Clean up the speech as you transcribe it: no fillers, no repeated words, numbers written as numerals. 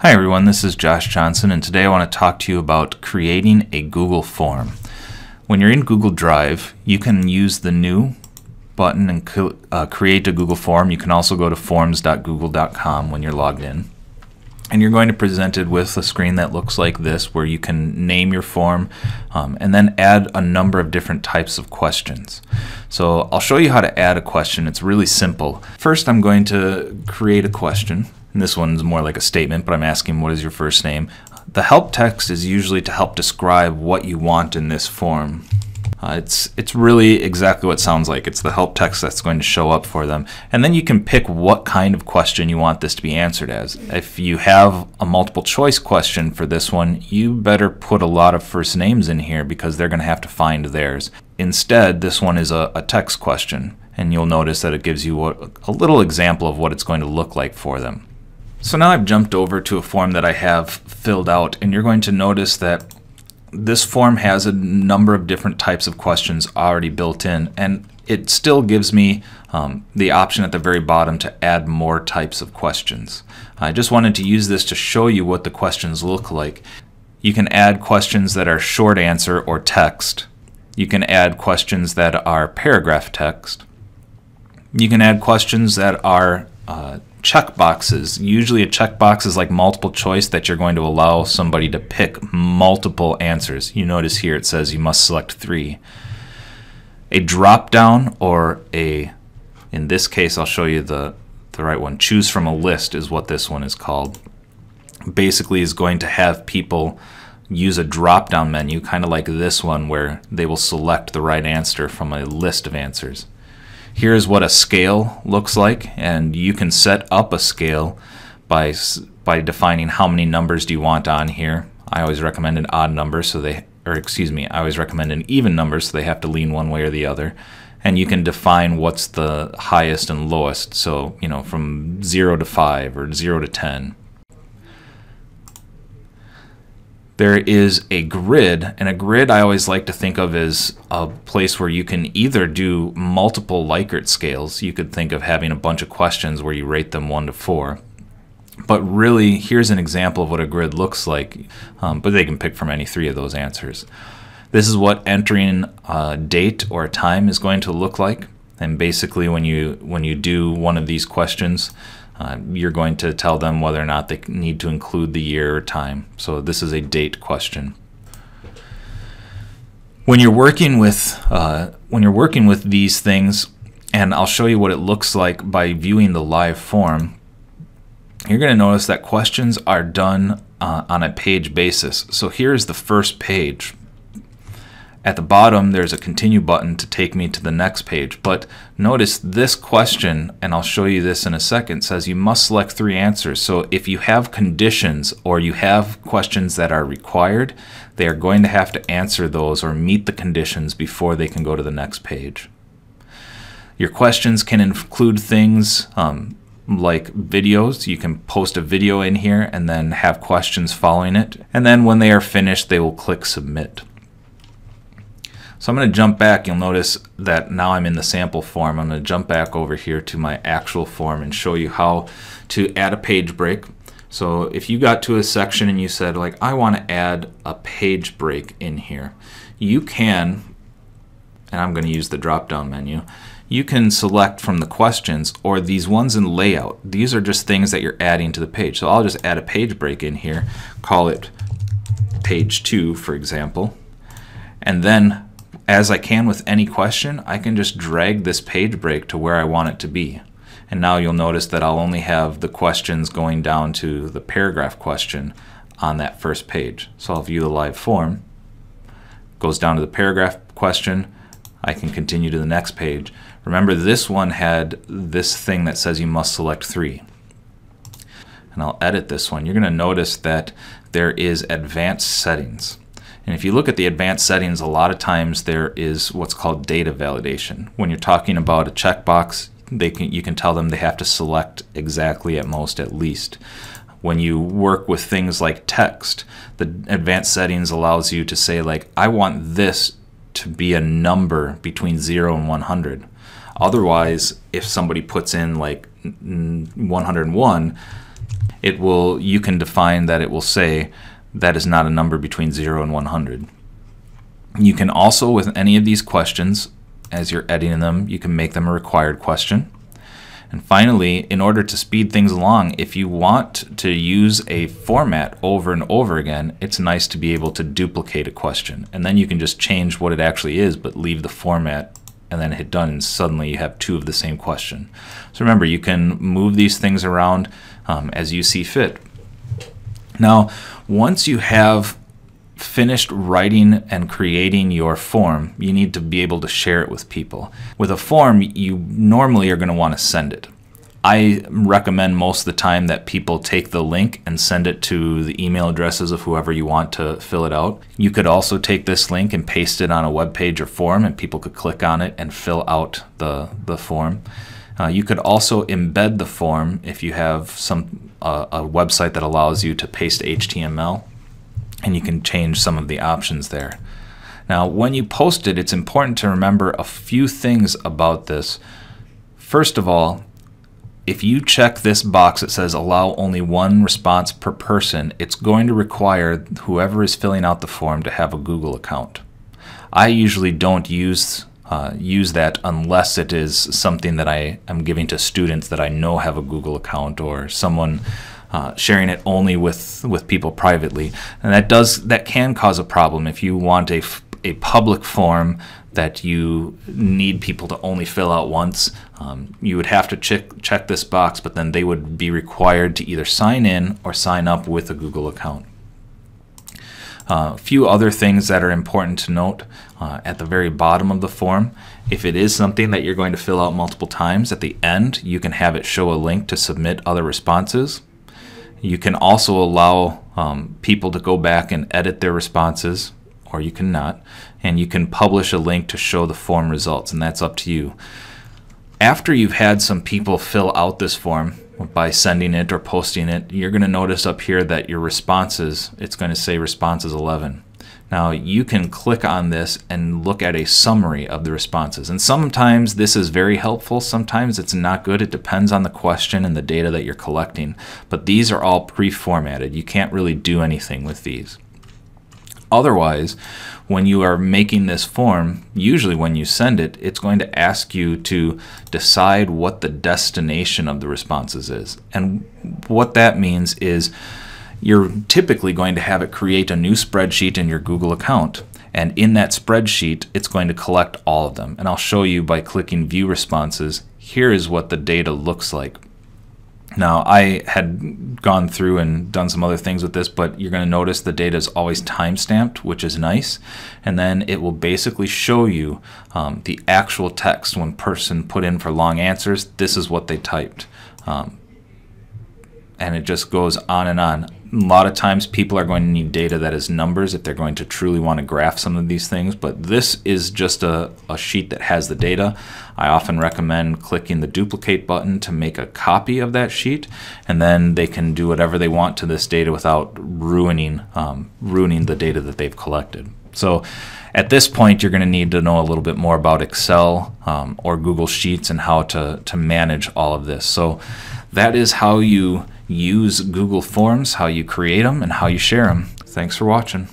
Hi everyone, this is Josh Johnson, and today I want to talk to you about creating a Google form. When you're in Google Drive, you can use the New button and create a Google form. You can also go to forms.google.com when you're logged in. And you're going to be presented with a screen that looks like this, where you can name your form and then add a number of different types of questions. So I'll show you how to add a question. It's really simple. First, I'm going to create a question. And this one's more like a statement, but I'm asking, what is your first name? The help text is usually to help describe what you want in this form. It's really exactly what it sounds like. It's the help text that's going to show up for them. And then you can pick what kind of question you want this to be answered as. If you have a multiple choice question for this one, you better put a lot of first names in here because they're going to have to find theirs. Instead, this one is a text question, and you'll notice that it gives you a little example of what it's going to look like for them. So now I've jumped over to a form that I have filled out, and you're going to notice that this form has a number of different types of questions already built in, and it still gives me the option at the very bottom to add more types of questions. I just wanted to use this to show you what the questions look like. You can add questions that are short answer or text. You can add questions that are paragraph text. You can add questions that are checkboxes. Usually a checkbox is like multiple choice that you're going to allow somebody to pick multiple answers. You notice here it says you must select 3. A drop down, or in this case I'll show you the right one, choose from a list is what this one is called. Basically is going to have people use a drop down menu, kind of like this one, where they will select the right answer from a list of answers. Here's what a scale looks like, and you can set up a scale by defining how many numbers do you want on here. I always recommend an odd number, I always recommend an even number, so they have to lean one way or the other. And you can define what's the highest and lowest, so from 0 to 5 or 0 to 10. There is a grid, and a grid I always like to think of as a place where you can either do multiple Likert scales. You could think of having a bunch of questions where you rate them 1 to 4. But really, here's an example of what a grid looks like, but they can pick from any 3 of those answers. This is what entering a date or a time is going to look like. And basically, when you do one of these questions, you're going to tell them whether or not they need to include the year or time. So this is a date question. When you're working with these things, and I'll show you what it looks like by viewing the live form, you're going to notice that questions are done on a page basis. So here's the first page. At the bottom, there's a continue button to take me to the next page. But notice this question, and I'll show you this in a second, says you must select 3 answers. So if you have conditions or you have questions that are required, they are going to have to answer those or meet the conditions before they can go to the next page. Your questions can include things like videos. You can post a video in here and then have questions following it. And then when they are finished, they will click submit. So I'm going to jump back. You'll notice that now I'm in the sample form. I'm going to jump back over here to my actual form and show you how to add a page break. So if you got to a section and you said, like, I want to add a page break in here, you can, and I'm going to use the drop-down menu, you can select from the questions or these ones in layout. These are just things that you're adding to the page. So I'll just add a page break in here, call it page 2, for example, and then as I can with any question, I can just drag this page break to where I want it to be. And now you'll notice that I'll only have the questions going down to the paragraph question on that first page. So I'll view the live form. Goes down to the paragraph question. I can continue to the next page. Remember, this one had this thing that says you must select 3. And I'll edit this one. You're going to notice that there is advanced settings. And if you look at the advanced settings, a lot of times there is what's called data validation. When you're talking about a checkbox, you can tell them they have to select exactly, at most, at least. When you work with things like text, the advanced settings allows you to say, like, I want this to be a number between 0 and 100. Otherwise, if somebody puts in like 101, you can define that it will say that is not a number between 0 and 100. You can also, with any of these questions, as you're editing them, you can make them a required question. And finally, in order to speed things along, if you want to use a format over and over again, it's nice to be able to duplicate a question. And then you can just change what it actually is, but leave the format and then hit done, and suddenly you have two of the same question. So remember, you can move these things around as you see fit. Now, once you have finished writing and creating your form, you need to be able to share it with people. With a form, you normally are going to want to send it. I recommend most of the time that people take the link and send it to the email addresses of whoever you want to fill it out. You could also take this link and paste it on a web page or form, and people could click on it and fill out the form. You could also embed the form if you have a website that allows you to paste HTML, and you can change some of the options there. Now, when you post it, it's important to remember a few things about this. First of all, if you check this box that says allow only one response per person, it's going to require whoever is filling out the form to have a Google account. I usually don't use that unless it is something that I am giving to students that I know have a Google account, or someone sharing it only with people privately. And that can cause a problem if you want a public form that you need people to only fill out once. You would have to check this box, but then they would be required to either sign in or sign up with a Google account. A few other things that are important to note at the very bottom of the form: if it is something that you're going to fill out multiple times, at the end you can have it show a link to submit other responses. You can also allow people to go back and edit their responses, or you can not, and you can publish a link to show the form results, and that's up to you. After you've had some people fill out this form by sending it or posting it, you're going to notice up here that your responses, it's going to say responses 11. Now, you can click on this and look at a summary of the responses. And sometimes this is very helpful, sometimes it's not good. It depends on the question and the data that you're collecting. But these are all pre-formatted. You can't really do anything with these. Otherwise, when you are making this form, usually when you send it, it's going to ask you to decide what the destination of the responses is. And what that means is you're typically going to have it create a new spreadsheet in your Google account. And in that spreadsheet, it's going to collect all of them. And I'll show you by clicking View Responses. Here is what the data looks like. Now, I had gone through and done some other things with this, but you're going to notice the data is always time-stamped, which is nice. And then it will basically show you the actual text. When person put in for long answers, this is what they typed. And it just goes on and on. A lot of times people are going to need data that is numbers if they're going to truly want to graph some of these things, but this is just a sheet that has the data. I often recommend clicking the duplicate button to make a copy of that sheet, and then they can do whatever they want to this data without ruining the data that they've collected. So at this point, you're going to need to know a little bit more about Excel or Google Sheets and how to manage all of this. So that is how you use Google Forms, how you create them, and how you share them. Thanks for watching.